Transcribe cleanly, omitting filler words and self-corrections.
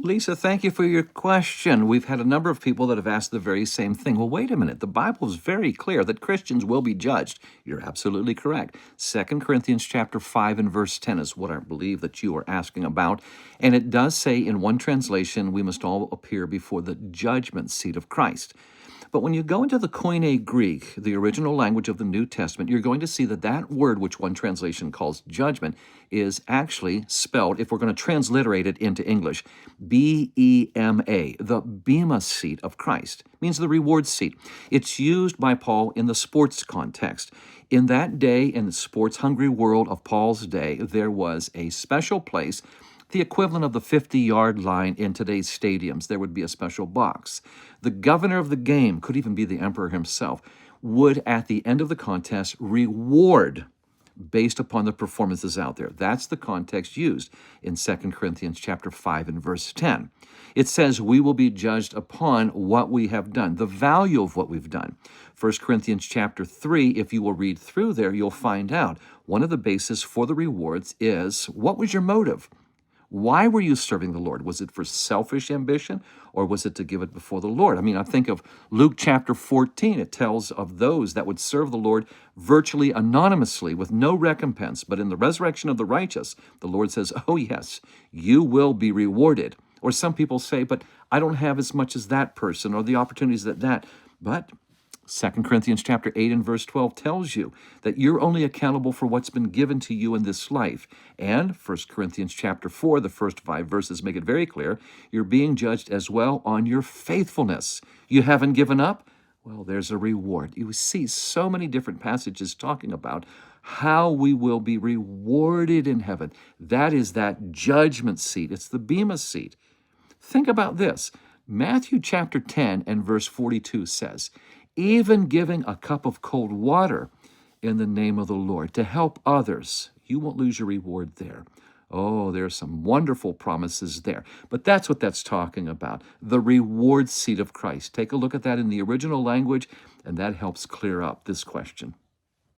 Lisa, thank you for your question. We've had a number of people that have asked the very same thing. Well, wait a minute. The Bible is very clear that Christians will be judged. You're absolutely correct. 2 Corinthians chapter 5 and verse 10 is what I believe that you are asking about. And it does say in one translation, we must all appear before the judgment seat of Christ. But when you go into the Koine Greek, the original language of the New Testament, you're going to see that that word, which one translation calls judgment, is actually spelled, if we're going to transliterate it into English, B-E-M-A, the Bema seat of Christ. It means the reward seat. It's used by Paul in the sports context. In that day, in the sports-hungry world of Paul's day, there was a special place, the equivalent of the 50-yard line in today's stadiums. There would be a special box. The governor of the game, could even be the emperor himself, would at the end of the contest reward based upon the performances out there. That's the context used in 2 Corinthians chapter 5 and verse 10. It says we will be judged upon what we have done, the value of what we've done. 1 Corinthians chapter 3, if you will read through there, you'll find out one of the bases for the rewards is, what was your motive? Why were you serving the Lord? Was it for selfish ambition, or was it to give it before the Lord? I mean, I think of Luke chapter 14. It tells of those that would serve the Lord virtually anonymously with no recompense. But in the resurrection of the righteous, the Lord says, oh yes, you will be rewarded. Or some people say, but I don't have as much as that person or the opportunities that. But 2 Corinthians chapter 8 and verse 12 tells you that you're only accountable for what's been given to you in this life. And 1 Corinthians chapter 4, the first 5 verses make it very clear, you're being judged as well on your faithfulness. You haven't given up? Well, there's a reward. You see so many different passages talking about how we will be rewarded in heaven. That is that judgment seat. It's the Bema seat. Think about this. Matthew chapter 10 and verse 42 says, even giving a cup of cold water in the name of the Lord to help others, you won't lose your reward there. Oh, there's some wonderful promises there. But that's what that's talking about, the reward seat of Christ. Take a look at that in the original language, and that helps clear up this question.